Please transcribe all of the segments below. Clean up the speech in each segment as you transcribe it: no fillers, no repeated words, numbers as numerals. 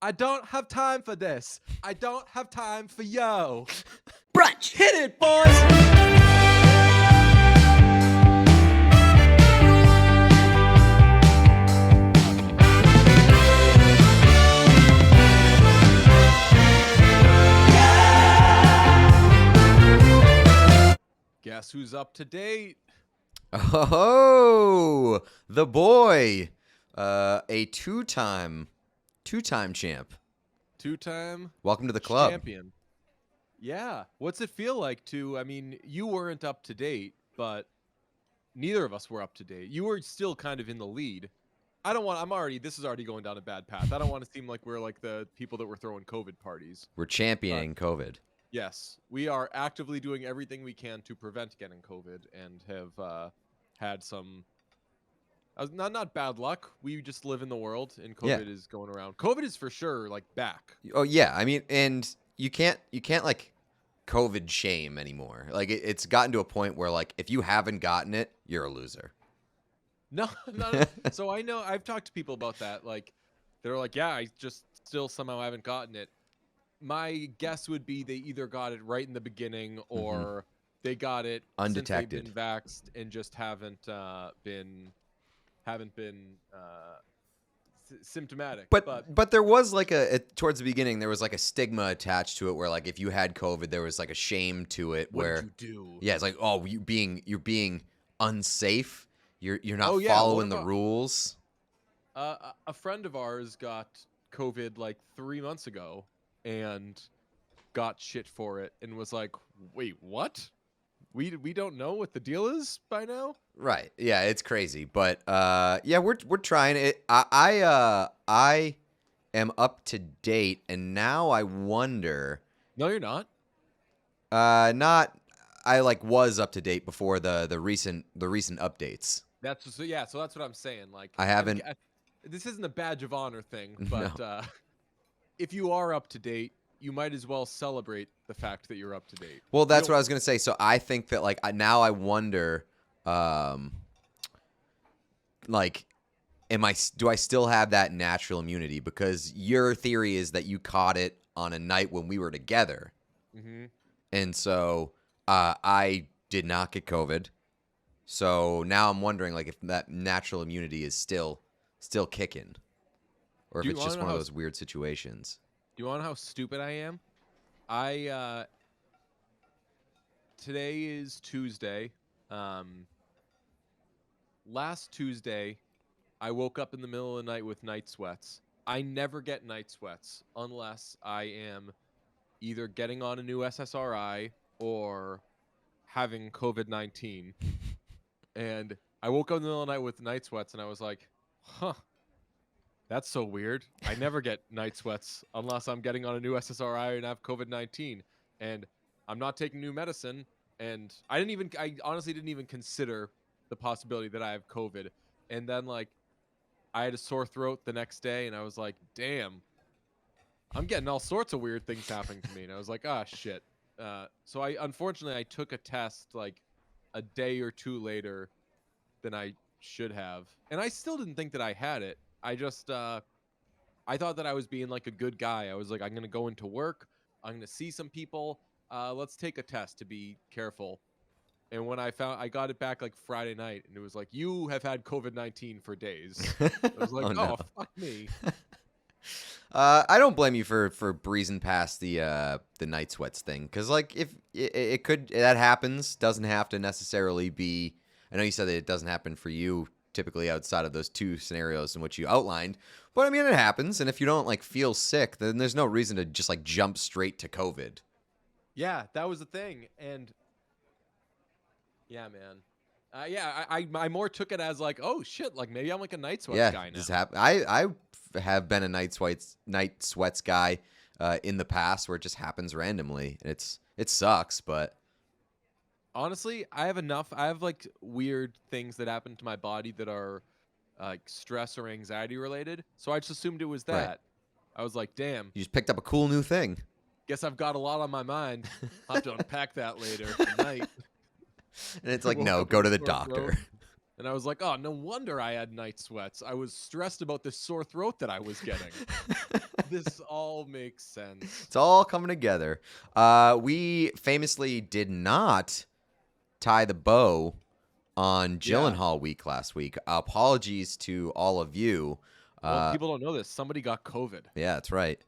I don't have time for this. I don't have time for yo. Brunch. Hit it, boys. Guess who's up to date? Oh, the boy, a two-time champ. Two-time Welcome to the club. champion. Yeah. What's it feel like to, I mean, you weren't up to date, but neither of us were up to date. You were still kind of in the lead. This is already going down a bad path. I don't want to seem like we're like the people that were throwing COVID parties. We're championing COVID. Yes, we are actively doing everything we can to prevent getting COVID and have had some not bad luck. We just live in the world and COVID is going around. COVID is for sure like back. Oh yeah, I mean, and you can't like COVID shame anymore. Like it's gotten to a point where like if you haven't gotten it, you're a loser. No. So I know I've talked to people about that. Like they're like, yeah, I just still somehow haven't gotten it. My guess would be they either got it right in the beginning or they got it undetected, since they've been vaxxed and just haven't been symptomatic. But there was like towards the beginning there was like a stigma attached to it where like if you had COVID there was like a shame to it what where did you do? Yeah, it's like, oh, you're being unsafe. You're not Oh, yeah, following the rules. A friend of ours got COVID like 3 months ago and got shit for it and was like, wait, what? We don't know what the deal is by now? Right. Yeah, it's crazy. But yeah, we're trying it. I am up to date, and now I wonder. No, you're not. Not. I like was up to date before the recent updates. So that's what I'm saying. Like I haven't. This isn't a badge of honor thing, but if you are up to date, you might as well celebrate the fact that you're up to date. Well, that's what I was gonna say. So I think that like now I wonder, like, do I still have that natural immunity? Because your theory is that you caught it on a night when we were together, and so I did not get COVID. So now I'm wondering like if that natural immunity is still kicking, or if it's just one of those weird situations. Do you want to know how stupid I am? Today is Tuesday. Last Tuesday, I woke up in the middle of the night with night sweats. I never get night sweats unless I am either getting on a new SSRI or having COVID-19. And I woke up in the middle of the night with night sweats, and I was like, huh. That's so weird. I never get night sweats unless I'm getting on a new SSRI and have COVID-19. And I'm not taking new medicine. And I honestly didn't even consider the possibility that I have COVID. And then like I had a sore throat the next day and I was like, damn, I'm getting all sorts of weird things happening to me. And I was like, ah, shit. So unfortunately I took a test like a day or two later than I should have. And I still didn't think that I had it. I just, I thought that I was being like a good guy. I was like, I'm going to go into work. I'm going to see some people. Let's take a test to be careful. And when I got it back like Friday night and it was like, you have had COVID-19 for days. I was like, oh, fuck me. I don't blame you for breezing past the night sweats thing. Cause like if it could, that happens, doesn't have to necessarily be, I know you said that it doesn't happen for you typically outside of those two scenarios in which you outlined, but I mean it happens, and if you don't like feel sick, then there's no reason to just like jump straight to COVID. Yeah, that was the thing, and yeah, man, I more took it as like, oh shit, like maybe I'm like a night sweats guy now. I have been a night sweats guy in the past where it just happens randomly. It sucks, but. Honestly, I have like weird things that happen to my body that are like stress or anxiety related. So I just assumed it was that. Right. I was like, damn. You just picked up a cool new thing. Guess I've got a lot on my mind. I'll have to unpack that later tonight. And it's like, no, go to the doctor. And I was like, oh, no wonder I had night sweats. I was stressed about this sore throat that I was getting. This all makes sense. It's all coming together. We famously did not tie the bow on Gyllenhaal week last week. Apologies to all of you. Well, people don't know this. Somebody got COVID. Yeah, that's right.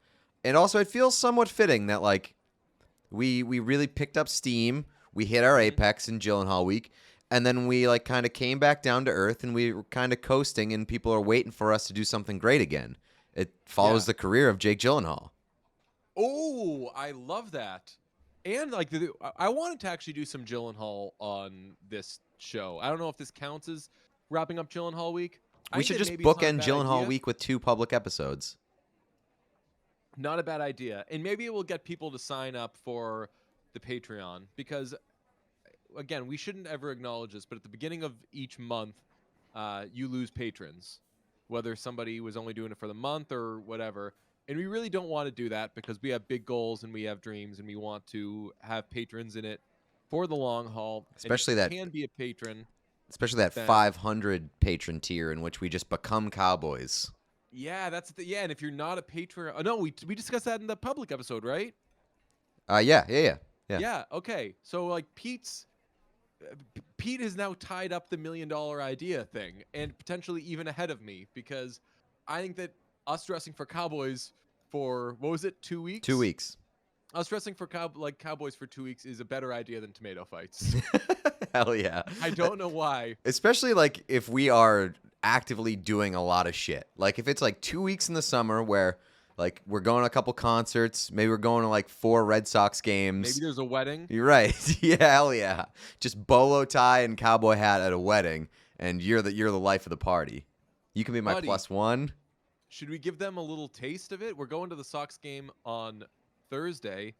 And also, it feels somewhat fitting that like we really picked up steam. We hit our apex in Gyllenhaal week, and then we like kind of came back down to earth, and we were kind of coasting, and people are waiting for us to do something great again. It follows the career of Jake Gyllenhaal. Oh, I love that. And like I wanted to actually do some Gyllenhaal on this show. I don't know if this counts as wrapping up Gyllenhaal week. We should just bookend Gyllenhaal week with 2 public episodes. Not a bad idea. And maybe it will get people to sign up for the Patreon because, again, we shouldn't ever acknowledge this, but at the beginning of each month, you lose patrons, whether somebody was only doing it for the month or whatever. And we really don't want to do that because we have big goals and we have dreams and we want to have patrons in it for the long haul. Especially that can be a patron. Especially that 500 patron tier in which we just become cowboys. Yeah, and if you're not a patron, no, we discussed that in the public episode, right? Yeah. Yeah. Okay. So like Pete has now tied up the $1 million idea thing, and potentially even ahead of me because I think that us dressing for cowboys for what was it, 2 weeks? 2 weeks. Us dressing for cowboys for 2 weeks is a better idea than tomato fights. Hell yeah. I don't know why. Especially like if we are actively doing a lot of shit. Like if it's like 2 weeks in the summer where like we're going to a couple concerts, maybe we're going to like 4 Red Sox games. Maybe there's a wedding. You're right. Yeah, hell yeah. Just bolo tie and cowboy hat at a wedding, and you're the life of the party. You can be my +1. Should we give them a little taste of it? We're going to the Sox game on Thursday.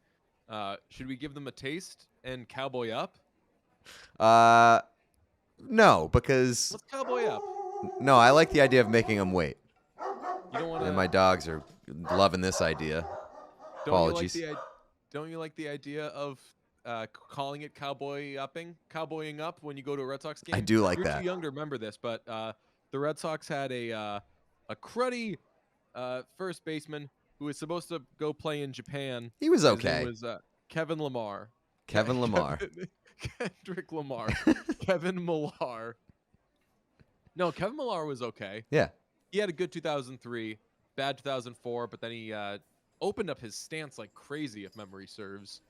Should we give them a taste and cowboy up? No, because let's cowboy up. No, I like the idea of making them wait. You don't want to. And my dogs are loving this idea. Apologies. Don't you like the idea of calling it cowboying up when you go to a Red Sox game? I do like You're that. Too young to remember this, but the Red Sox had a cruddy first baseman who was supposed to go play in Japan. He was okay. It was Kevin Lamar. Kevin Lamar. Kendrick Lamar. Kevin Millar. No, Kevin Millar was okay. Yeah. He had a good 2003, bad 2004, but then he opened up his stance like crazy, if memory serves.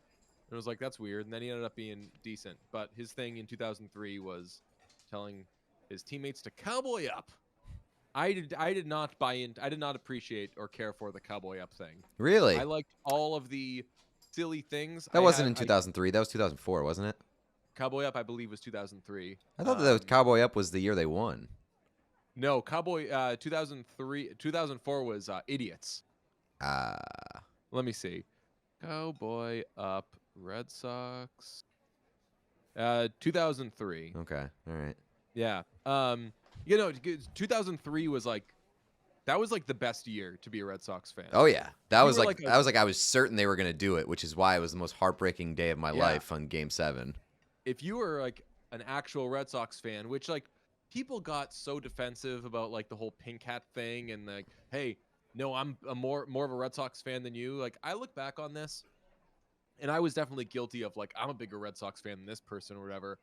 And it was like, that's weird. And then he ended up being decent. But his thing in 2003 was telling his teammates to cowboy up. I did not buy in. I did not appreciate or care for the cowboy up thing. Really? I liked all of the silly things. That wasn't in 2003. That was 2004, wasn't it? Cowboy Up, I believe, was 2003. I thought that Cowboy Up was the year they won. No, 2004 was Idiots. Let me see. Cowboy Up, Red Sox. 2003. Okay, all right. Yeah. 2003 was like, that was like the best year to be a Red Sox fan. Oh yeah, I was certain they were gonna do it, which is why it was the most heartbreaking day of my life on Game 7. If you were like an actual Red Sox fan, which like people got so defensive about like the whole pink hat thing and like, hey, no, I'm more of a Red Sox fan than you. Like I look back on this and I was definitely guilty of like, I'm a bigger Red Sox fan than this person or whatever.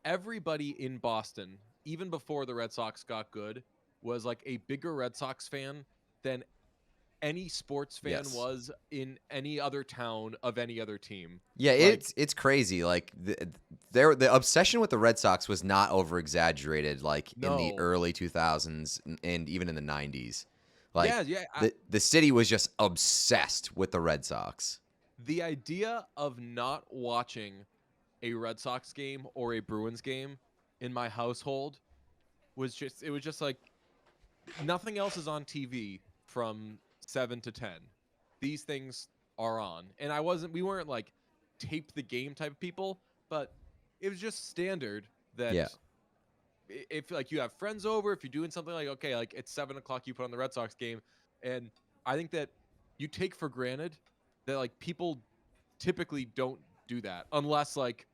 Everybody in Boston, even before the Red Sox got good, was like a bigger Red Sox fan than any sports fan was in any other town of any other team. Yeah, like, it's crazy. Like the obsession with the Red Sox was not over exaggerated. Like in the early 2000s and even in the 90s. Like the city was just obsessed with the Red Sox. The idea of not watching a Red Sox game or a Bruins game in my household was just like nothing else is on TV from 7 to 10. These things are on. And we weren't like tape the game type of people, but it was just standard that if like you have friends over, if you're doing something like, okay, like it's 7 o'clock, you put on the Red Sox game. And I think that you take for granted that like people typically don't do that unless like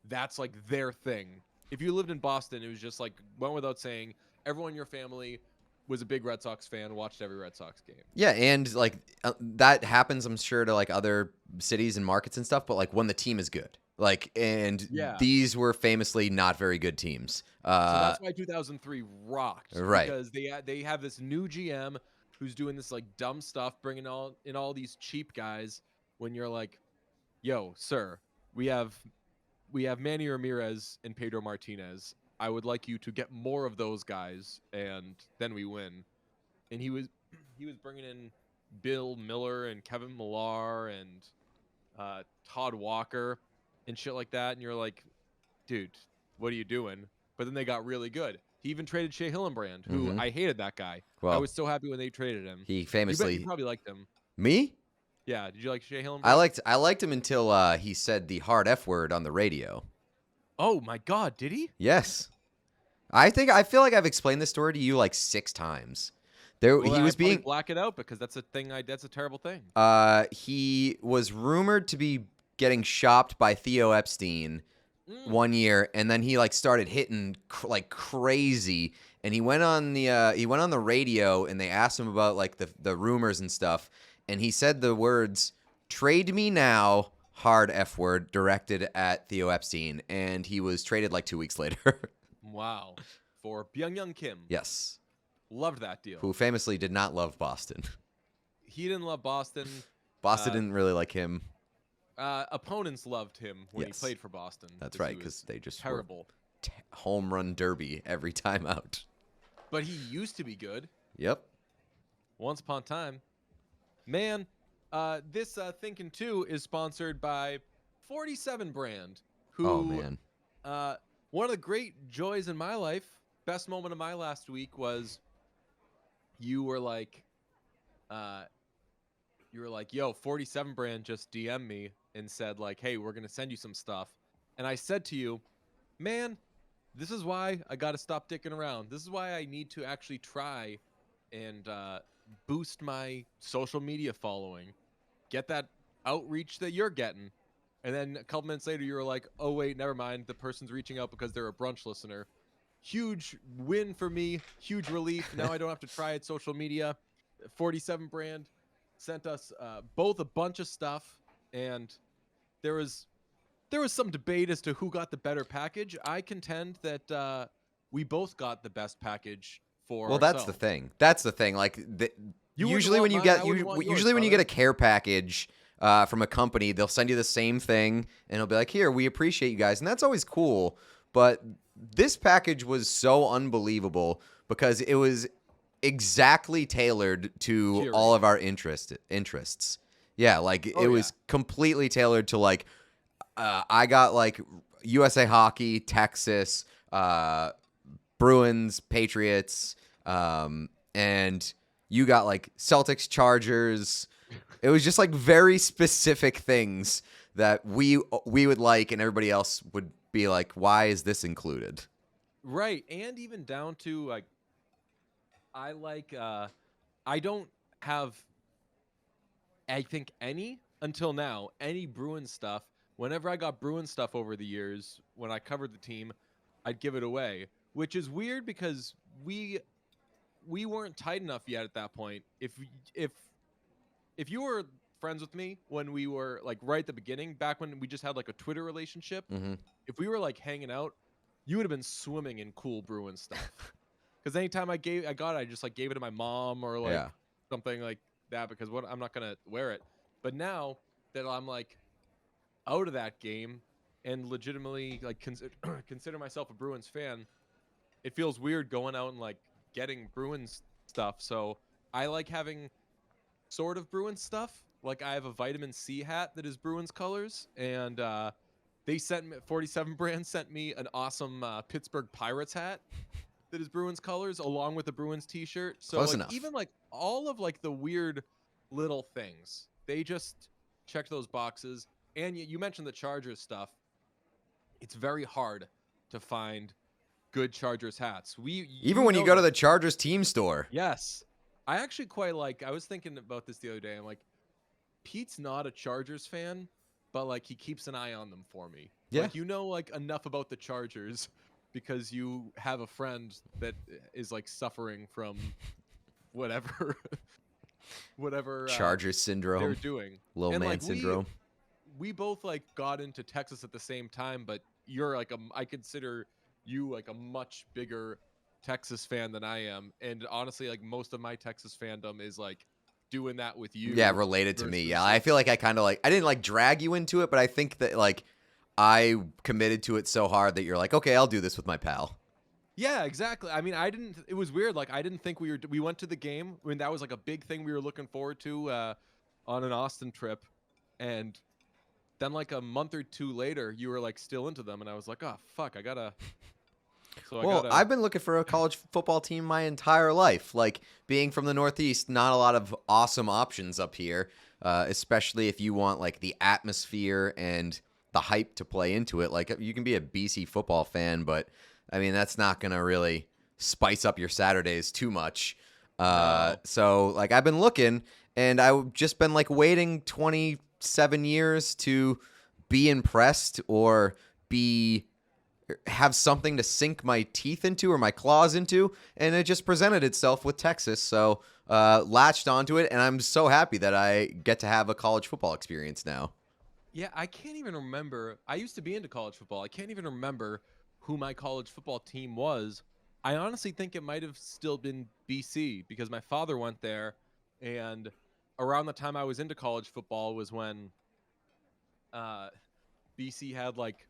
that's like their thing. if you lived in Boston, it was just like went without saying. Everyone in your family was a big Red Sox fan, watched every Red Sox game. Yeah, and like that happens, I'm sure, to like other cities and markets and stuff. But like when the team is good, like, and Yeah. these were famously not very good teams. So that's why 2003 rocked, Right. because they have this new GM who's doing this like dumb stuff, bringing all these cheap guys. When you're like, yo, sir, we have Manny Ramirez and Pedro Martinez. I would like you to get more of those guys, and then we win. And he was bringing in Bill Miller and Kevin Millar and Todd Walker and shit like that. And you're like, dude, what are you doing? But then they got really good. He even traded Shea Hillenbrand, who I hated that guy. I Well, was so happy when they traded him. he famously. You probably liked him. Me? Yeah. Did you like Shea Hillenbrand? I liked him until he said the hard F word on the radio. Oh my God, did he? Yes. I feel like I've explained this story to you like 6 times. Well, He was being black it out, because that's a thing. That's a terrible thing. he was rumored to be getting shopped by Theo Epstein one year, and then he like started hitting like crazy, and he went on the radio, and they asked him about like the rumors and stuff, and he said the words "trade me now," hard F word, directed at Theo Epstein, and he was traded like 2 weeks later. Wow. For Byung-Young Kim. Yes. Loved that deal. Who famously did not love Boston. He didn't love Boston. Boston didn't really like him. Opponents loved him when Yes. he played for Boston. That's right, because they just were terrible. home run derby every time out. But he used to be good. Yep. Once upon a time. Man, this Thinking 2 is sponsored by 47 brand. Who, Oh man. One of the great joys in my life, best moment of my last week was you were like, yo, 47 brand just DM me and said like, hey, we're going to send you some stuff. And I said to you, man, this is why I got to stop dicking around. This is why I need to actually try and boost my social media following, get that outreach that you're getting. And then a couple minutes later, you were like, oh, wait, never mind. The person's reaching out because they're a brunch listener. Huge win for me. Huge relief. Now I don't have to try it. Social media. 47 brand sent us both a bunch of stuff. And there was some debate as to who got the better package. I contend that we both got the best package for Well, ourselves. that's the thing. Like usually when you get a care package from a company, they'll send you the same thing, and it'll be like, here, we appreciate you guys, and that's always cool. But this package was so unbelievable because it was exactly tailored to all of our interests. Yeah, like it was completely tailored to like I got like USA Hockey, Texas, Bruins, Patriots, and you got like Celtics, Chargers. It was just like very specific things that we would like, and everybody else would be like, why is this included? Right. And even down to like, I don't have, I think until now, any Bruins stuff. Whenever I got Bruins stuff over the years, when I covered the team, I'd give it away, which is weird because we weren't tight enough yet at that point. If you were friends with me when we were like right at the beginning, back when we just had like a Twitter relationship, if we were like hanging out, you would have been swimming in cool Bruins stuff. Because anytime I got it, I just like gave it to my mom or like something like that, because I'm not gonna wear it. But now that I'm like out of that game and legitimately like consider myself a Bruins fan, it feels weird going out and like getting Bruins stuff. So I like having sort of Bruins stuff. Like I have a vitamin C hat that is Bruins colors, and they sent me 47 brand sent me an awesome Pittsburgh Pirates hat that is Bruins colors, along with the Bruins t-shirt. So Close like, enough. even like all of like the weird little things, they just check those boxes. And you mentioned the Chargers stuff. It's very hard to find good Chargers hats. Even when you go to the Chargers team store. Yes. I actually quite like, I was thinking about this the other day. I'm like, Pete's not a Chargers fan, but like he keeps an eye on them for me. Yeah. Like, like enough about the Chargers because you have a friend that is like suffering from whatever whatever Charger they're syndrome, doing. little And man like syndrome. we both like got into Texas at the same time, but you're like I consider you like a much bigger Texas fan than I am. And honestly, like most of my Texas fandom is like doing that with you. Yeah, related to me. versus, Yeah, I feel like I kind of like I didn't like drag you into it, but I think that like I committed to it so hard that you're like, okay, I'll do this with my pal. Yeah, exactly. I mean, I didn't. It was weird. Like, I didn't think we went to the game when that was like a big thing we were looking forward to on an Austin trip, and then like a month or two later, you were like still into them, and I was like, oh fuck, I gotta. So Well, I gotta. I've been looking for a college football team my entire life. Like being from the Northeast, not a lot of awesome options up here, especially if you want like the atmosphere and the hype to play into it. Like you can be a BC football fan, but I mean that's not gonna really spice up your Saturdays too much. No. So like I've been looking, and I've just been like waiting 27 years to be impressed or be have something to sink my teeth into or my claws into, and it just presented itself with Texas. So latched onto it, and I'm so happy that I get to have a college football experience now. Yeah, I can't even remember. I used to be into college football. I can't even remember who my college football team was. I honestly think it might have still been BC because my father went there, and around the time I was into college football was when BC had like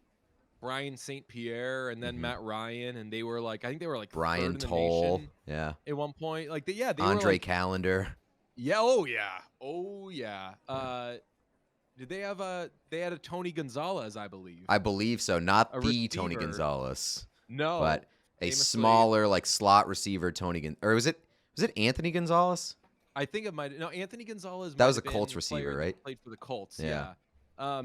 Brian St. Pierre and then Matt Ryan, and they were like, I think they were like Brian third in the Toll, nation yeah, at one point. Like, they were Andre like, Callender. yeah, oh yeah. Did they have they had a Tony Gonzalez, I believe. I believe so, not A the Tony receiver. Gonzalez, No, but a famously- smaller like slot receiver or was it Anthony Gonzalez? I think it might. No, Anthony Gonzalez. That might was have a Colts been receiver, player that right? Played for the Colts. Yeah. Yeah.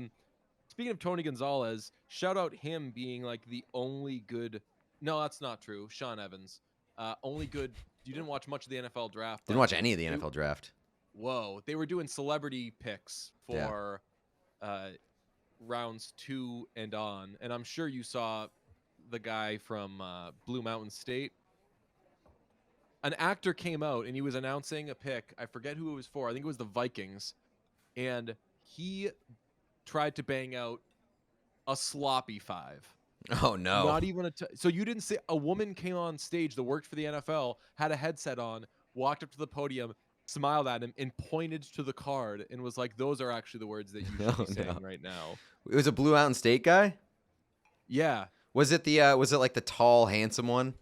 Speaking of Tony Gonzalez, shout out him being like the only good. No, that's not true. Sean Evans, only good. You didn't watch much of the NFL draft. Didn't but watch any of the NFL draft. Whoa, they were doing celebrity picks for rounds 2 and on, and I'm sure you saw the guy from Blue Mountain State. An actor came out and he was announcing a pick. I forget who it was for. I think it was the Vikings, and he tried to bang out a sloppy 5. Oh no! Not even so you didn't see a woman came on stage that worked for the NFL, had a headset on, walked up to the podium, smiled at him, and pointed to the card and was like, "Those are actually the words that you should be saying right now." It was a Blue Mountain State guy. Yeah. Was it like the tall, handsome one?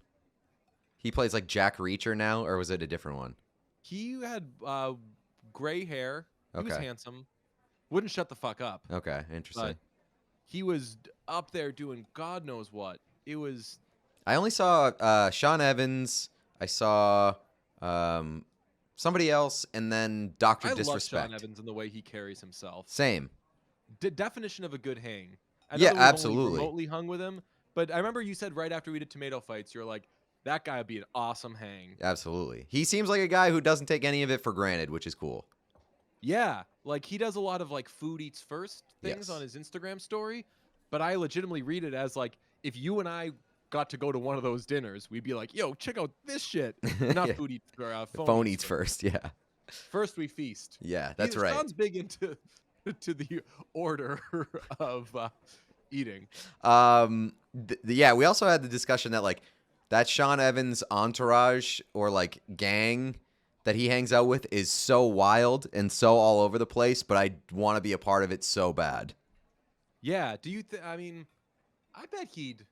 He plays like Jack Reacher now, or was it a different one? He had gray hair. He was Okay. handsome. Wouldn't shut the fuck up. Okay, interesting. But he was up there doing God knows what. It was. I only saw Sean Evans. I saw somebody else, and then Dr. I Disrespect. love Sean Evans and the way he carries himself. Same. Definition of a good hang. I know Yeah, that we've only absolutely. remotely hung with him, but I remember you said right after we did tomato fights, you're like, that guy would be an awesome hang. Absolutely. He seems like a guy who doesn't take any of it for granted, which is cool. Yeah, like he does a lot of like food eats first things Yes. on his Instagram story, but I legitimately read it as like if you and I got to go to one of those dinners, we'd be like, "Yo, check out this shit." Not Yeah. food eats or Phone eats first, yeah. First we feast. Yeah, that's right. Sean's big into to the order of eating. Yeah, we also had the discussion that like that Sean Evans entourage or like gang that he hangs out with is so wild and so all over the place, but I want to be a part of it so bad. Yeah. Do you I mean, I bet he'd.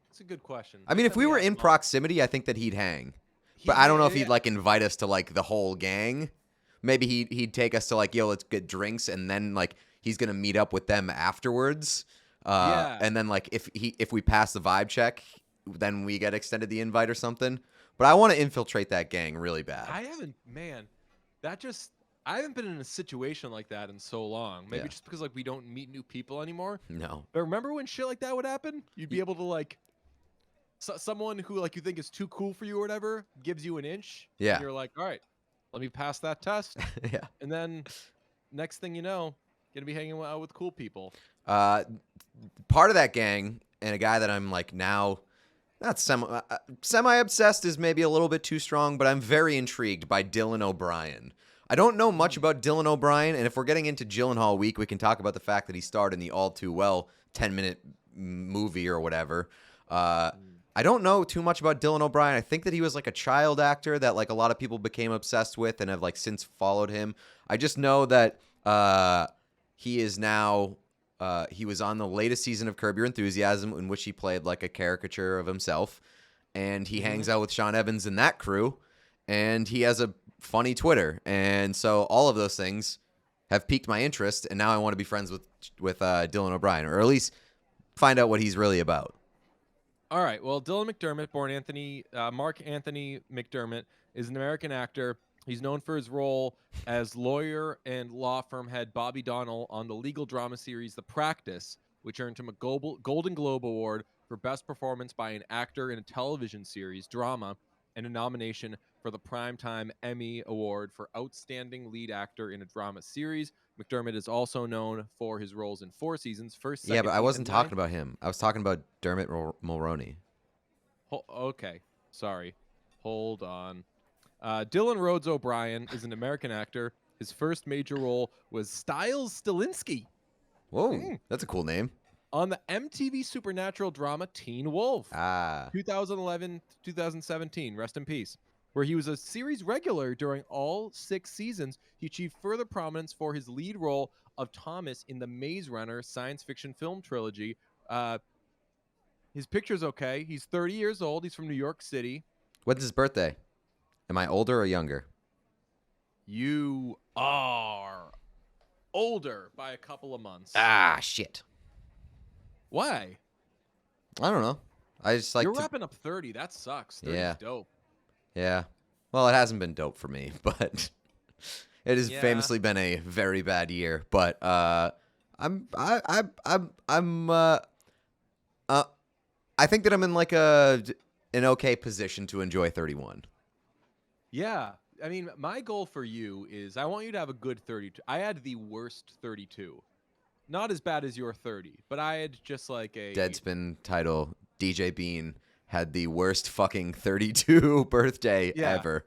It's a good question. I mean, if we were in proximity, I think that he'd hang. But I don't know if he'd like invite us to like the whole gang. Maybe he'd take us to like, yo, let's get drinks, and then like he's gonna meet up with them afterwards. Yeah. And then like if we pass the vibe check, then we get extended the invite or something. But I want to infiltrate that gang really bad. I haven't, man. I haven't been in a situation like that in so long. Maybe Yeah. just because like we don't meet new people anymore. No. But remember when shit like that would happen? You'd be able to like, someone who like you think is too cool for you or whatever gives you an inch. Yeah. And you're like, all right, let me pass that test, Yeah. and then next thing you know, gonna be hanging out with cool people. Part of that gang and a guy that I'm like now Not semi-obsessed is maybe a little bit too strong, but I'm very intrigued by Dylan O'Brien. I don't know much about Dylan O'Brien, and if we're getting into Gyllenhaal week, we can talk about the fact that he starred in the All Too Well 10-minute movie or whatever. I don't know too much about Dylan O'Brien. I think that he was like a child actor that like a lot of people became obsessed with and have like since followed him. I just know that he is now he was on the latest season of Curb Your Enthusiasm, in which he played like a caricature of himself, and he hangs out with Sean Evans and that crew, and he has a funny Twitter, and so all of those things have piqued my interest, and now I want to be friends with Dylan O'Brien, or at least find out what he's really about. All right. Well, Dylan McDermott, born Mark Anthony McDermott, is an American actor. He's known for his role as lawyer and law firm head Bobby Donnell on the legal drama series The Practice, which earned him a Golden Globe Award for Best Performance by an Actor in a Television Series Drama, and a nomination for the Primetime Emmy Award for Outstanding Lead Actor in a Drama Series. McDermott is also known for his roles in Four Seasons, First, Second, Yeah, but I wasn't and talking about him. I was talking about Dermot Mulroney. Okay, sorry. Hold on. Dylan Rhodes O'Brien is an American actor. His first major role was Styles Stilinski. Whoa, that's a cool name. On the MTV Supernatural drama Teen Wolf. 2011-2017, rest in peace. Where he was a series regular during all 6 seasons. He achieved further prominence for his lead role of Thomas in the Maze Runner science fiction film trilogy. His picture's okay. He's 30 years old. He's from New York City. When's his birthday? Am I older or younger? You are older by a couple of months. Shit. Why? I don't know. I just like You're wrapping up 30. That sucks. 30's Yeah. dope. Yeah. Well, it hasn't been dope for me, but it has famously been a very bad year. But I think that I'm in like an okay position to enjoy 31. Yeah. I mean, my goal for you is I want you to have a good 32. I had the worst 32. Not as bad as your 30, but I had just like a Deadspin title, DJ Bean had the worst fucking 32 birthday ever.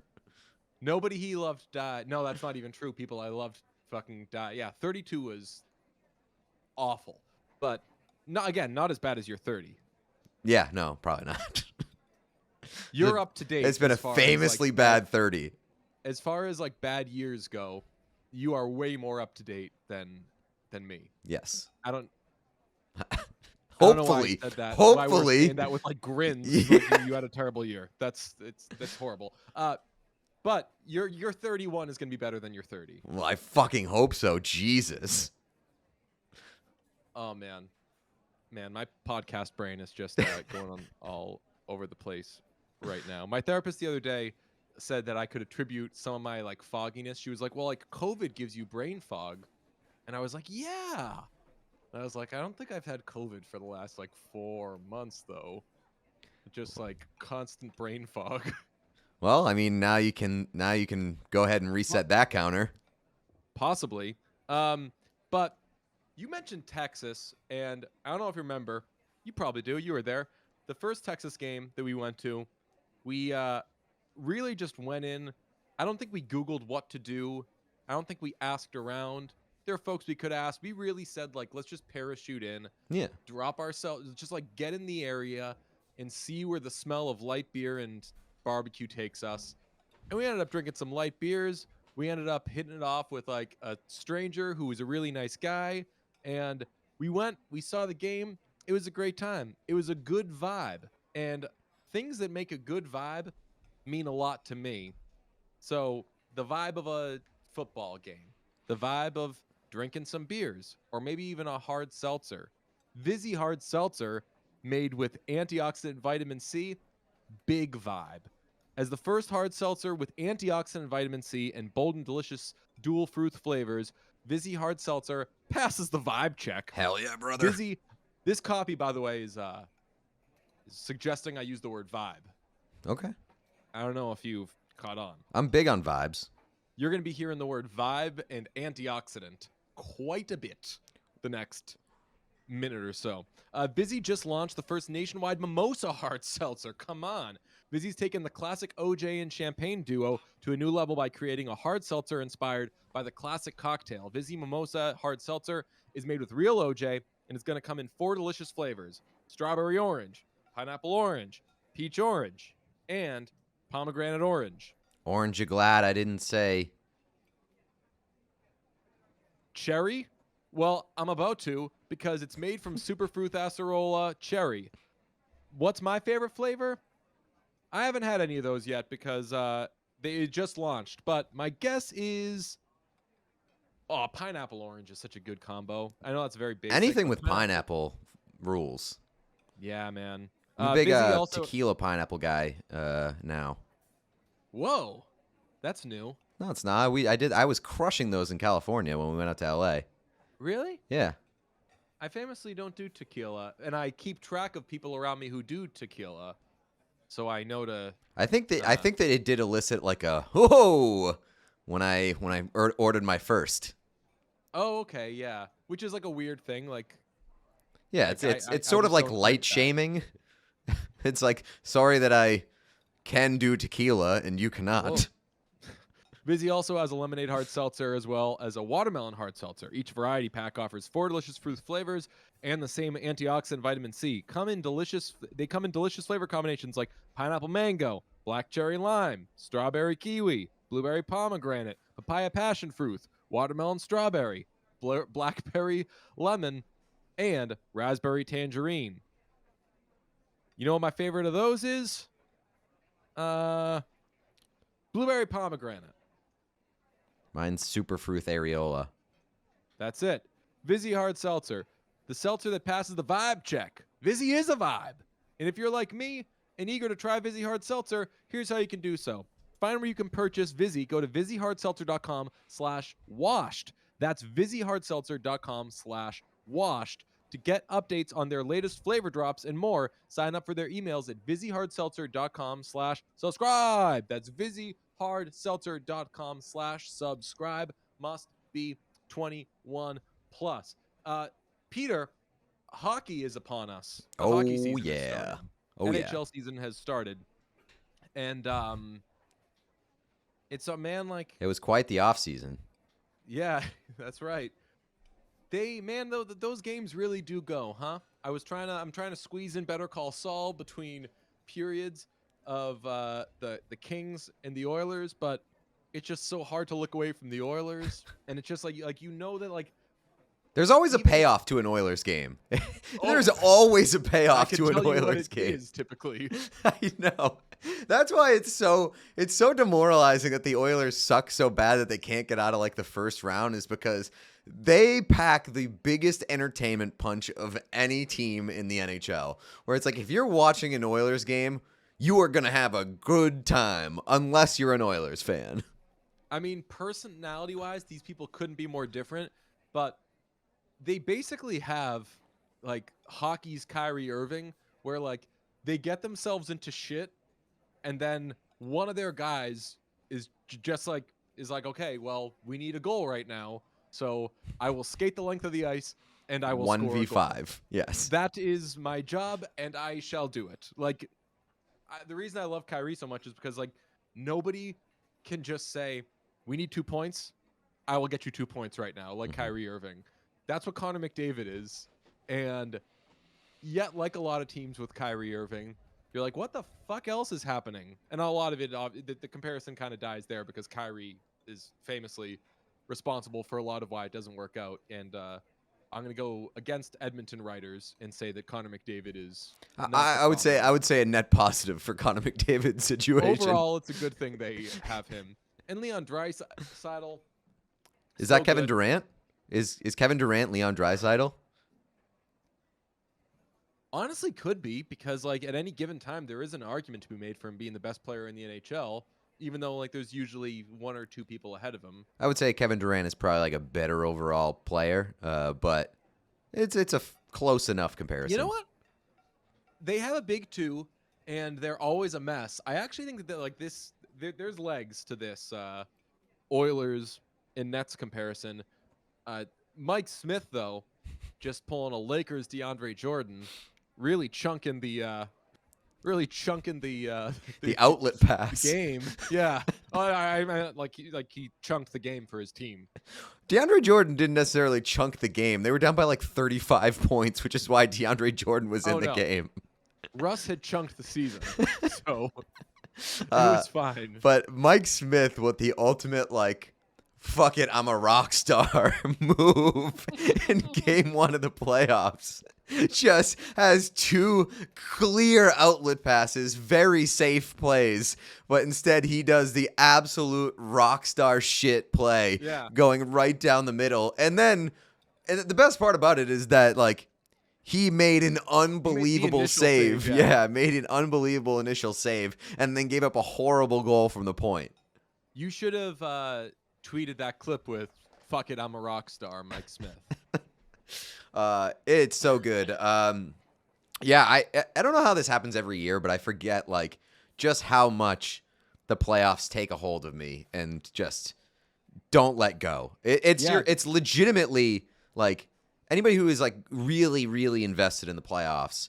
Nobody he loved died. No, that's not even true. People I loved fucking died. Yeah, 32 was awful. But not as bad as your 30. Yeah, no, probably not. You're up to date. It's been a famously bad 30. As far as like bad years go, you are way more up to date than me. Yes. I don't Hopefully. know why I said that. Hopefully. Why we're saying that with like grins. Like you had a terrible year. That's horrible. But your 31 is going to be better than your 30. Well, I fucking hope so. Jesus. Oh man, my podcast brain is just going on all over the place right now. My therapist the other day said that I could attribute some of my like fogginess. She was like, "Well, like COVID gives you brain fog," and I was like, "Yeah." And I was like, "I don't think I've had COVID for the last like 4 months though. Just like constant brain fog." Well, I mean, now you can go ahead and reset that counter. Possibly. But you mentioned Texas, and I don't know if you remember. You probably do. You were there. The first Texas game that we went to, we really just went in. I don't think we Googled what to do. I don't think we asked around. There are folks we could ask. We really said, like, let's just parachute in. Yeah. Drop ourselves, just like get in the area and see where the smell of light beer and barbecue takes us. And we ended up drinking some light beers. We ended up hitting it off with like a stranger who was a really nice guy. And we saw the game. It was a great time. It was a good vibe. And things that make a good vibe mean a lot to me. So the vibe of a football game, the vibe of drinking some beers, or maybe even a hard seltzer. Vizzy hard seltzer made with antioxidant vitamin C, big vibe. As the first hard seltzer with antioxidant vitamin C and bold and delicious dual fruit flavors, Vizzy hard seltzer passes the vibe check. Hell yeah, brother. Vizzy, this copy, by the way, is suggesting I use the word vibe. Okay. I don't know if you've caught on. I'm big on vibes. You're going to be hearing the word vibe and antioxidant quite a bit the next minute or so. Vizzy just launched the first nationwide mimosa hard seltzer. Come on. Vizzy's taken the classic OJ and champagne duo to a new level by creating a hard seltzer inspired by the classic cocktail. Vizzy Mimosa Hard Seltzer is made with real OJ and it's going to come in 4 delicious flavors: strawberry orange, pineapple orange, peach orange, and pomegranate orange. Orange, you glad I didn't say Cherry? Well, I'm about to, because it's made from superfruit acerola cherry. What's my favorite flavor? I haven't had any of those yet because they just launched. But my guess is, pineapple orange is such a good combo. I know that's very basic. anything with pineapple rules. Yeah, man. I'm a big Vizzy also... tequila pineapple guy now. Whoa, that's new. No, it's not. I was crushing those in California when we went out to LA. Really? Yeah. I famously don't do tequila, and I keep track of people around me who do tequila, so I know to. I think that it did elicit like a whoa when I ordered my first. Oh, okay, yeah. Which is like a weird thing, like. Yeah, like it's sort of like light shaming. It's like, sorry that I can do tequila and you cannot. Whoa. Vizzy also has a lemonade hard seltzer as well as a watermelon hard seltzer. Each variety pack offers 4 delicious fruit flavors and the same antioxidant vitamin C. They come in delicious flavor combinations like pineapple mango, black cherry lime, strawberry kiwi, blueberry pomegranate, papaya passion fruit, watermelon strawberry, blackberry lemon, and raspberry tangerine. You know what my favorite of those is? Blueberry pomegranate. Mine's superfruit areola. That's it. Vizzy Hard Seltzer. The seltzer that passes the vibe check. Vizzy is a vibe. And if you're like me and eager to try Vizzy Hard Seltzer, here's how you can do so. Find where you can purchase Vizzy. Go to VizzyHardSeltzer.com/washed. That's VizzyHardSeltzer.com/washed to get updates on their latest flavor drops and more. Sign up for their emails at VizzyHardSeltzer.com/subscribe. That's VizzyHardSeltzer.com/subscribe. Must be 21 plus. Peter, hockey is upon us. The hockey season has started. NHL season has started. And it's a man like... It was quite the off season. Yeah, that's right. Those games really do go, huh? I'm trying to squeeze in Better Call Saul between periods of the Kings and the Oilers, but it's just so hard to look away from the Oilers, and it's just like that there's always a payoff to an Oilers game. There's always a payoff to an Oilers game. Is typically. I know. That's why it's so demoralizing that the Oilers suck so bad that they can't get out of like the first round, is because they pack the biggest entertainment punch of any team in the NHL. Where it's like, if you're watching an Oilers game, you are going to have a good time unless you're an Oilers fan. I mean, personality-wise, these people couldn't be more different, but they basically have like hockey's Kyrie Irving, where like they get themselves into shit, and then one of their guys is like, okay, well, we need a goal right now, so I will skate the length of the ice and I will 1v5. Yes, that is my job, and I shall do it. Like, the reason I love Kyrie so much is because like nobody can just say, we need 2 points. I will get you 2 points right now, like Kyrie Irving. That's what Connor McDavid is. And yet, like a lot of teams with Kyrie Irving, you're like, what the fuck else is happening? And a lot of it, the comparison kind of dies there because Kyrie is famously responsible for a lot of why it doesn't work out. And I'm going to go against Edmonton writers and say that Connor McDavid is... I would say a net positive for Connor McDavid's situation. Overall, it's a good thing they have him. And Leon Draisaitl... Is that Kevin Durant? Is Kevin Durant Leon Draisaitl? Honestly, could be, because like at any given time there is an argument to be made for him being the best player in the NHL, even though like there's usually 1 or 2 people ahead of him. I would say Kevin Durant is probably like a better overall player, but it's a close enough comparison. You know what? They have a big 2, and they're always a mess. I actually think that like there's legs to this Oilers and Nets comparison. Mike Smith, though, just pulling a Lakers DeAndre Jordan, really chunking the The outlet pass. the game. Yeah. I like he chunked the game for his team. DeAndre Jordan didn't necessarily chunk the game. They were down by like 35 points, which is why DeAndre Jordan was in the game. Russ had chunked the season, so it was fine. But Mike Smith with the ultimate, like, fuck it, I'm a rock star move in game 1 of the playoffs. Just has 2 clear outlet passes, very safe plays, but instead he does the absolute rock star shit play, going right down the middle. And then, and the best part about it is that, like, he made an unbelievable save. Made an unbelievable initial save, and then gave up a horrible goal from the point. You should have tweeted that clip with "Fuck it, I'm a rock star," Mike Smith. It's so good. I don't know how this happens every year, but I forget like just how much the playoffs take a hold of me and just don't let go. It's legitimately like anybody who is like really, really invested in the playoffs.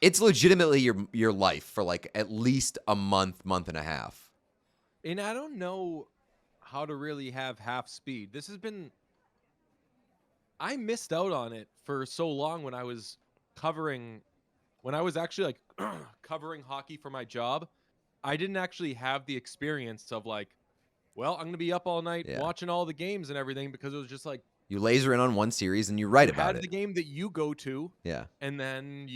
It's legitimately your life for like at least a month and a half. And I don't know how to really have half speed. This has been. I missed out on it for so long when I was actually like covering hockey for my job. I didn't actually have the experience of like, well, I'm going to be up all night watching all the games and everything, because it was just like, you laser in on one series and you write about it. The game that you go to. Yeah. And then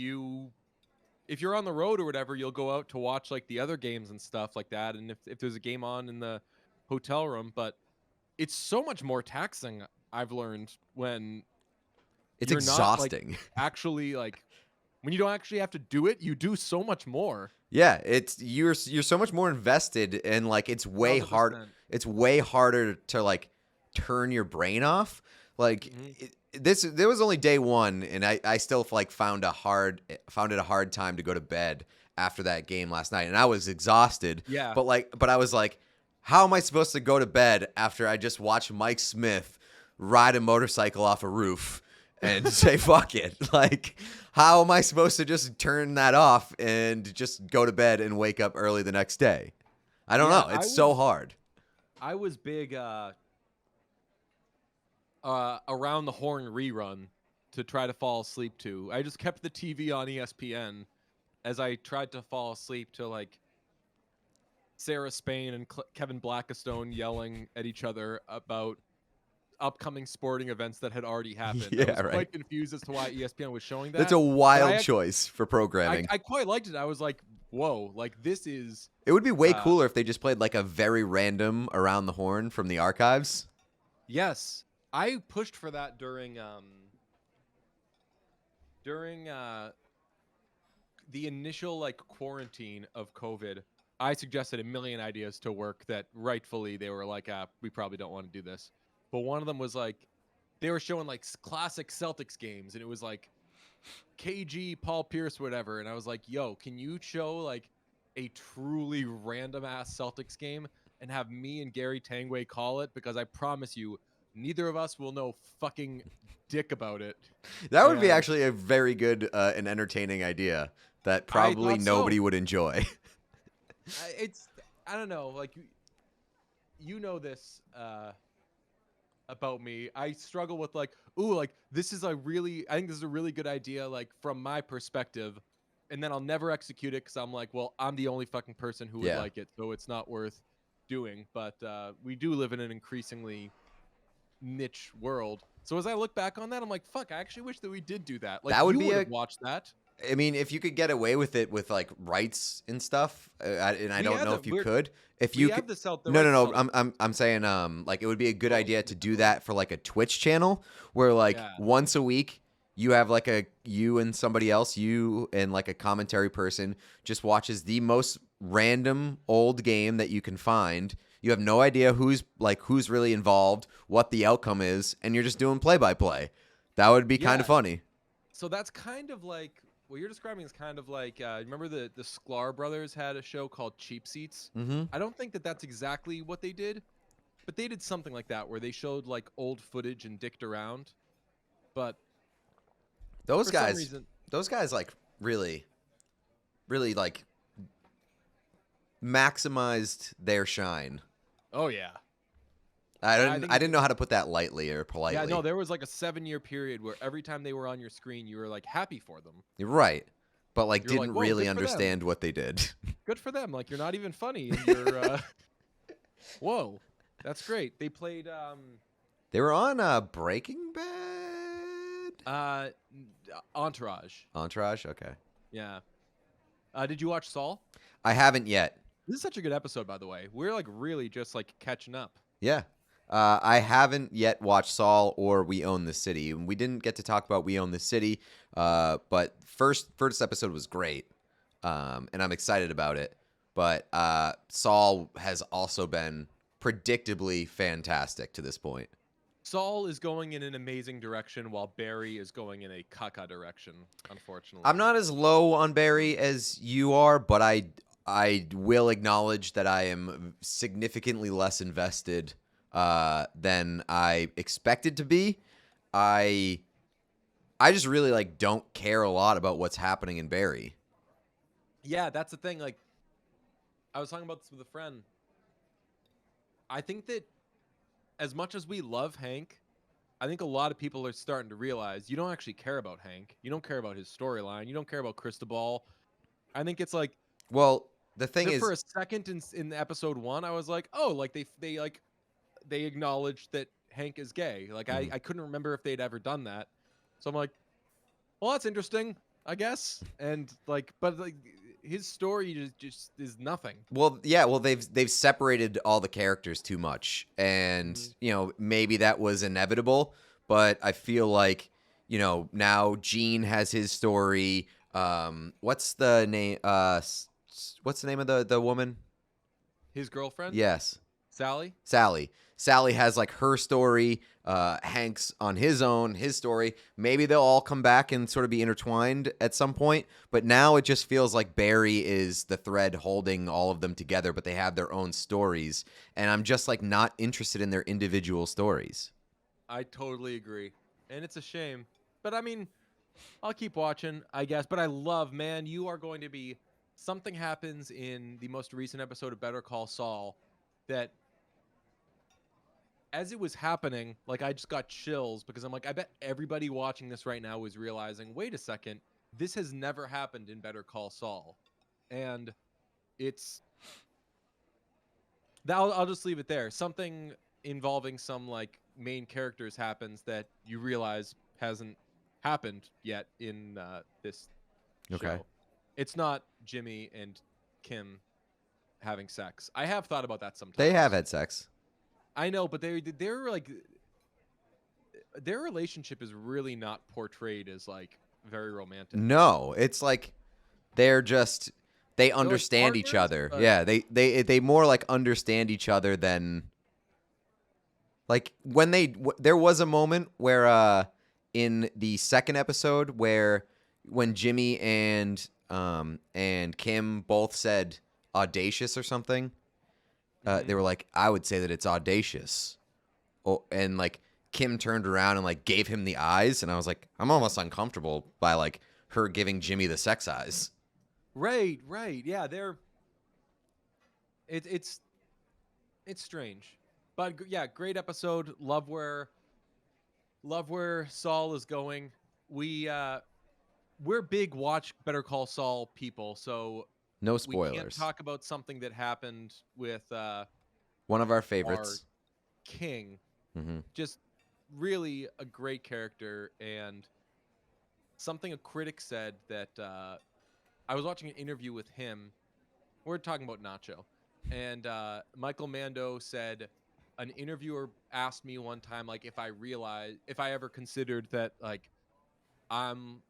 if you're on the road or whatever, you'll go out to watch like the other games and stuff like that. And if there's a game on in the hotel room, but it's so much more taxing, I've learned, when it's you're exhausting. Not, like, actually, like when you don't actually have to do it, you do so much more. Yeah, you're so much more invested, and like it's way 100%. hard. It's way harder to like turn your brain off. Like there was only day 1, and I still like found it a hard time to go to bed after that game last night, and I was exhausted. Yeah. But I was like, how am I supposed to go to bed after I just watched Mike Smith ride a motorcycle off a roof and say fuck it? Like, how am I supposed to just turn that off and just go to bed and wake up early the next day? I don't know. It's so hard. I was big around the horn rerun to try to fall asleep to. I just kept the TV on ESPN as I tried to fall asleep to like Sarah Spain and Kevin Blackistone yelling at each other about upcoming sporting events that had already happened. Yeah, I was quite confused as to why ESPN was showing that. That's a wild choice for programming. I quite liked it. I was like, whoa, like this is... It would be way cooler if they just played like a very random Around the Horn from the archives. Yes. I pushed for that during the initial like quarantine of COVID. I suggested a million ideas to work that rightfully they were like, we probably don't want to do this. But one of them was like, they were showing like classic Celtics games, and it was like KG, Paul Pierce, whatever. And I was like, yo, can you show like a truly random ass Celtics game and have me and Gary Tangway call it? Because I promise you, neither of us will know fucking dick about it. That would be actually a very good and entertaining idea that probably nobody would enjoy. I don't know, like you know this about me. I struggle with like, ooh, like I think this is a really good idea, like from my perspective, and then I'll never execute it because I'm like, well, I'm the only fucking person who would like it, so it's not worth doing. But we do live in an increasingly niche world. So as I look back on that, I'm like, fuck, I actually wish that we did do that. Like, that would be watch that. I mean, if you could get away with it with like rights and stuff, and I don't know if you could. If you could, no. I'm saying like it would be a good idea to do that for like a Twitch channel where like once a week you have like you and somebody else, you and like a commentary person just watches the most random old game that you can find. You have no idea who's really involved, what the outcome is, and you're just doing play-by-play. That would be kind of funny. So that's kind of like what you're describing is kind of like remember the Sklar brothers had a show called Cheap Seats? Mm-hmm. I don't think that that's exactly what they did, but they did something like that where they showed like old footage and dicked around. But Those For some guys, reason. like really, really like maximized their shine. Oh yeah. I I didn't think I it's didn't know how to put that lightly or politely. Yeah, no, there was like a 7-year period where every time they were on your screen, you were like happy for them. You're right, but like You're like, didn't whoa, really good for them. understand what they did. Good for them. Like you're not even funny, and you're whoa, that's great. They played They were on Breaking Bad. uh Entourage. Entourage. Okay. Yeah. Did you watch Saul? I haven't yet. This is such a good episode, by the way. We're like really just like catching up. Yeah. I haven't yet watched Saul or We Own the City. And we didn't get to talk about We Own the City, but first episode was great, and I'm excited about it. But Saul has also been predictably fantastic to this point. Saul is going in an amazing direction while Barry is going in a caca direction, unfortunately. I'm not as low on Barry as you are, but I will acknowledge that I am significantly less invested than I expected to be. I just really like don't care a lot about what's happening in Barry. Yeah, that's the thing. Like, I was talking about this with a friend. I think that as much as we love Hank, I think a lot of people are starting to realize you don't actually care about Hank. You don't care about his storyline. You don't care about Cristobal. I think it's like, well, the thing is, for a second in episode 1, I was like, oh, like they acknowledged that Hank is gay. Like I couldn't remember if they'd ever done that. So I'm like, well, that's interesting, I guess. And like, but like his story just is nothing. well, yeah, well they've separated all the characters too much, and maybe that was inevitable. But I feel like now Gene has his story. What's the name? What's the name of the woman? His girlfriend? Yes. Sally? Sally has like her story. Hank's on his story. Maybe they'll all come back and sort of be intertwined at some point. But now it just feels like Barry is the thread holding all of them together, but they have their own stories. And I'm just like not interested in their individual stories. I totally agree. And it's a shame. But I mean, I'll keep watching, I guess. But I love, man, you are going to be... Something happens in the most recent episode of Better Call Saul that... As it was happening, like I just got chills because I'm like, I bet everybody watching this right now is realizing, wait a second, this has never happened in Better Call Saul. And it's... I'll just leave it there. Something involving some like main characters happens that you realize hasn't happened yet in this Okay. show. It's not Jimmy and Kim having sex. I have thought about that sometimes. They have had sex. I know, but they're like their relationship is really not portrayed as like very romantic. No, it's like they understand each partners, other. but- Yeah, they more like understand each other than like when there was a moment where in the second episode where when Jimmy and Kim both said audacious or something. They were like, I would say that it's audacious. Oh, and like Kim turned around and like gave him the eyes, and I was like, I'm almost uncomfortable by like her giving Jimmy the sex eyes. Right. Yeah, it's strange. But yeah, great episode. Love where Saul is going. We're big watch Better Call Saul people, so No we spoilers. can't talk about something that happened with One of our favorites. King. Mm-hmm. Just really a great character, and something a critic said that I was watching an interview with him. We're talking about Nacho, and Michael Mando said an interviewer asked me one time like if I ever considered that like I'm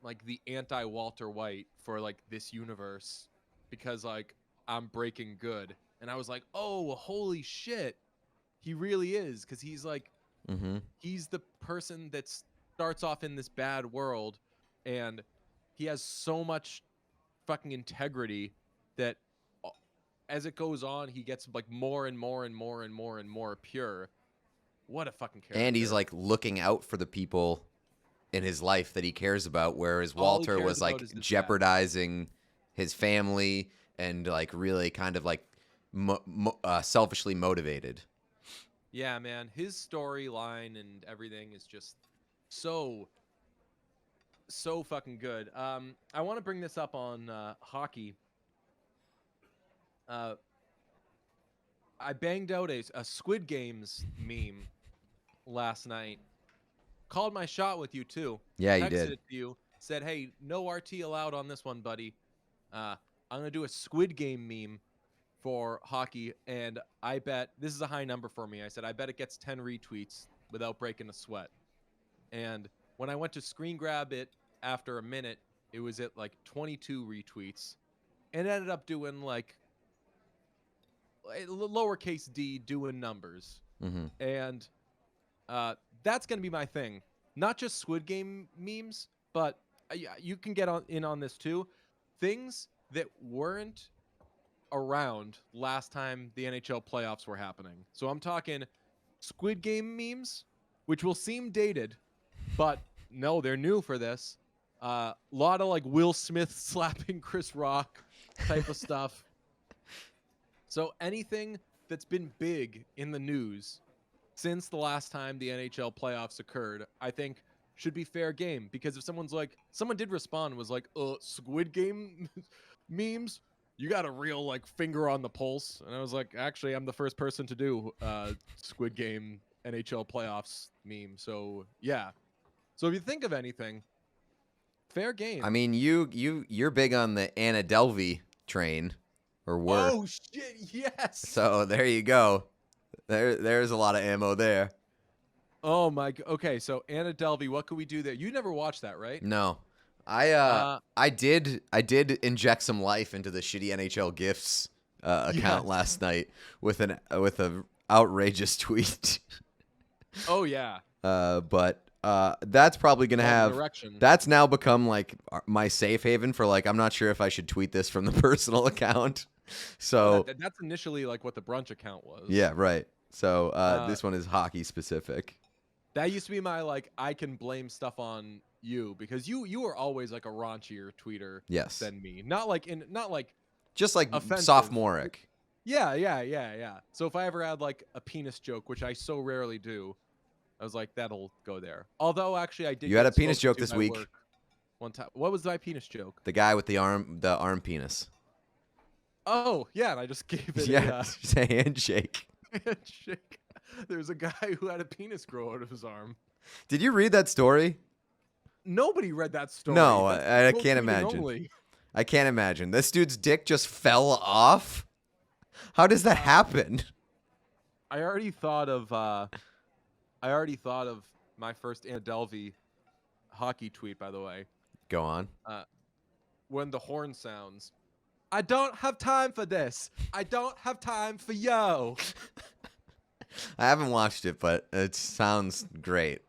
like the anti Walter White for like this universe because like I'm breaking good. And I was like, oh, holy shit. He really is. Cause he's like, he's the person that starts off in this bad world and he has so much fucking integrity that as it goes on, he gets like more and more and more and more and more pure. What a fucking character. And he's like looking out for the people in his life that he cares about, whereas All he Walter cares was about like is the chat. jeopardizing his family and like really kind of like selfishly motivated. Yeah, man. His storyline and everything is just so fucking good. I want to bring this up on hockey. I banged out a Squid Games meme last night. Called my shot with you too. Yeah, you Texted did. it to you. Said, "Hey, no RT allowed on this one, buddy. I'm gonna do a Squid Game meme for hockey, and I bet this is a high number for me." I said, "I bet it gets 10 retweets without breaking a sweat." And when I went to screen grab it after a minute, it was at like 22 retweets, and it ended up doing like lowercase d doing numbers. Mm-hmm. And that's gonna be my thing. Not just Squid Game memes, but you can get in on this too. Things that weren't around last time the NHL playoffs were happening. So I'm talking Squid Game memes, which will seem dated, but no, they're new for this. A lot of like Will Smith slapping Chris Rock type of stuff. So anything that's been big in the news since the last time the NHL playoffs occurred, I think should be fair game. Because if someone did respond and was like, Squid Game memes, you got a real like finger on the pulse. And I was like, actually, I'm the first person to do Squid Game NHL playoffs meme. So yeah. So if you think of anything, fair game. I mean, you're big on the Anna Delvey train, or were. Oh shit, yes. So there you go. There's a lot of ammo there. Oh my. Okay, so Anna Delvey, what could we do there? You never watched that, right? No, I did inject some life into the shitty NHL gifts account Yes. last night with a outrageous tweet. Oh yeah. But that's probably gonna have Direction. that's now become like my safe haven for like I'm not sure if I should tweet this from the personal account. So that's initially like what the brunch account was. yeah, right. So this one is hockey specific. That used to be my like I can blame stuff on you because you were always like a raunchier tweeter Yes. than me. Not like Just like offensive. sophomoric. Yeah. So if I ever had like a penis joke, which I so rarely do, I was like, that'll go there. Although actually I did. You had a penis joke this week. One time. What was my penis joke? The guy with the arm penis. Oh yeah, and I just gave it just a handshake. handshake. There's a guy who had a penis grow out of his arm. Did you read that story? Nobody read that story. No, I can't imagine. Only. I can't imagine. This dude's dick just fell off. How does that happen? I already thought of my first Anna Delvey hockey tweet. By the way, Go on. when the horn sounds, I don't have time for this. I don't have time for yo. I haven't watched it, but it sounds great.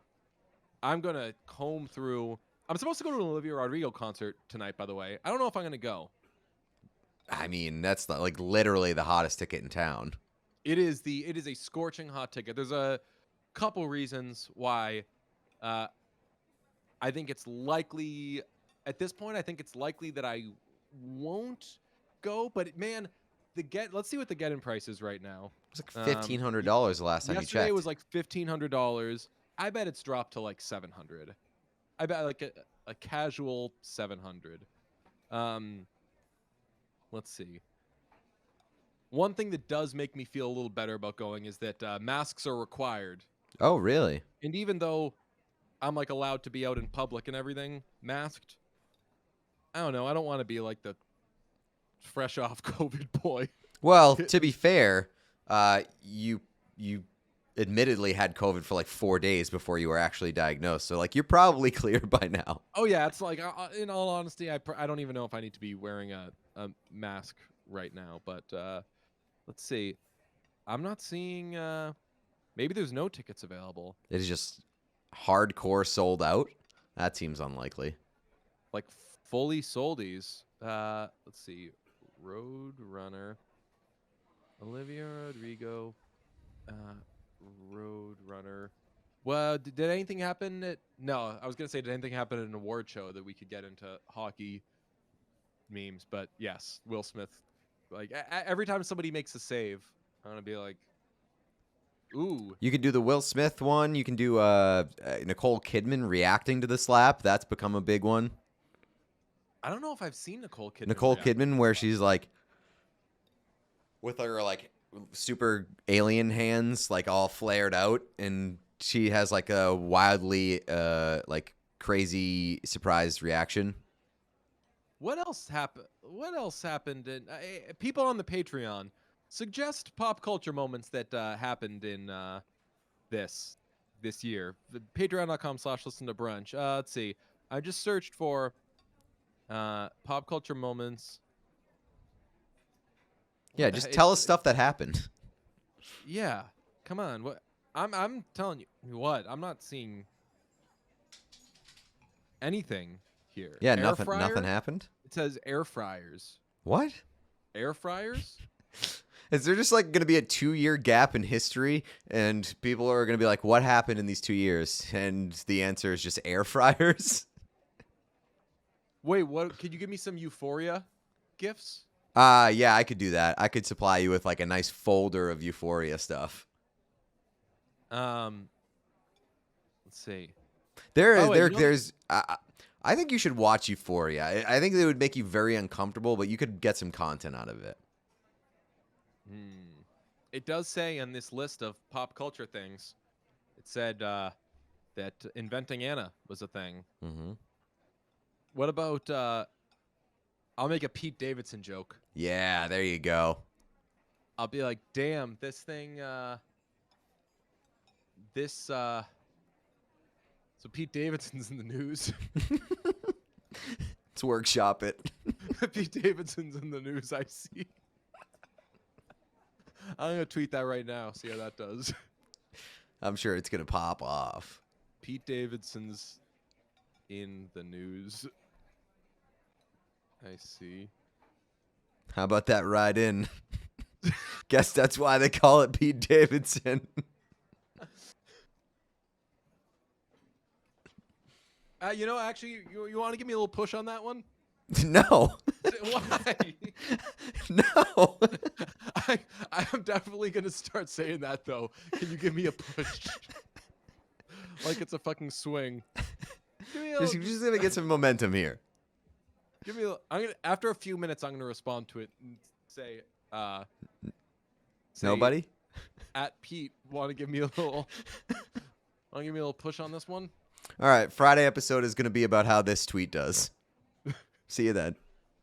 I'm gonna comb through. I'm supposed to go to an Olivia Rodrigo concert tonight. By the way, I don't know if I'm gonna go. I mean, that's like literally the hottest ticket in town. It is a scorching hot ticket. There's a couple reasons why. I think it's likely at this point. I think it's likely that I won't go. But man, let's see what the get-in price is right now. It was like $1,500 the last time you Yesterday checked. it was like $1,500. I bet it's dropped to like $700. I bet like a casual $700. Let's see. One thing that does make me feel a little better about going is that masks are required. Oh, really? And even though I'm like allowed to be out in public and everything masked, I don't know. I don't want to be like the fresh off COVID boy. Well, to be fair, you admittedly had COVID for like 4 days before you were actually diagnosed. So like you're probably clear by now. Oh yeah, it's like in all honesty, I don't even know if I need to be wearing a mask right now. But let's see. I'm not seeing. Maybe there's no tickets available. It is just hardcore sold out. That seems unlikely. Like fully soldies. Let's see. Road Runner. Olivia Rodrigo. Road Runner. Well, did anything happen at? No, I was gonna say, did anything happen at an award show that we could get into hockey memes? But yes, Will Smith. Like every time somebody makes a save, I'm gonna be like, ooh. You could do the Will Smith one. You can do Nicole Kidman reacting to the slap. That's become a big one. I don't know if I've seen Nicole Kidman. Nicole Kidman, where she's like, with her like super alien hands, like all flared out, and she has like a wildly like crazy surprised reaction. What else happened? What else happened? In people on the Patreon suggest pop culture moments that happened in this year. Patreon.com/listen to brunch. Let's see. I just searched for pop culture moments. Yeah, just tell us stuff that happened. Yeah, come on. What I'm telling you what, I'm not seeing anything here. Yeah, Air nothing. fryer? Nothing happened. It says air fryers. What? Air fryers? Is there just like going to be a 2-year gap in history, and people are going to be like, "What happened in these 2 years?" And the answer is just air fryers. Wait, what? Could you give me some Euphoria gifts? Yeah, I could do that. I could supply you with like a nice folder of Euphoria stuff. Let's see. There's. I think you should watch Euphoria. I think it would make you very uncomfortable, but you could get some content out of it. It does say on this list of pop culture things, it said that inventing Anna was a thing. Mm-hmm. What about? I'll make a Pete Davidson joke. Yeah, there you go. I'll be like, "Damn, this thing, so Pete Davidson's in the news." Let's workshop it. Pete Davidson's in the news. I see. I'm gonna tweet that right now. See how that does. I'm sure it's gonna pop off. Pete Davidson's in the news. I see. How about that ride in? Guess that's why they call it Pete Davidson. Actually, you want to give me a little push on that one? No. Why? No. I'm definitely going to start saying that, though. Can you give me a push? Like it's a fucking swing. Just going to get some momentum here. Give me after a few minutes, I'm going to respond to it and say nobody? At Pete, want to give me a little push on this one? All right, Friday episode is going to be about how this tweet does. See you then.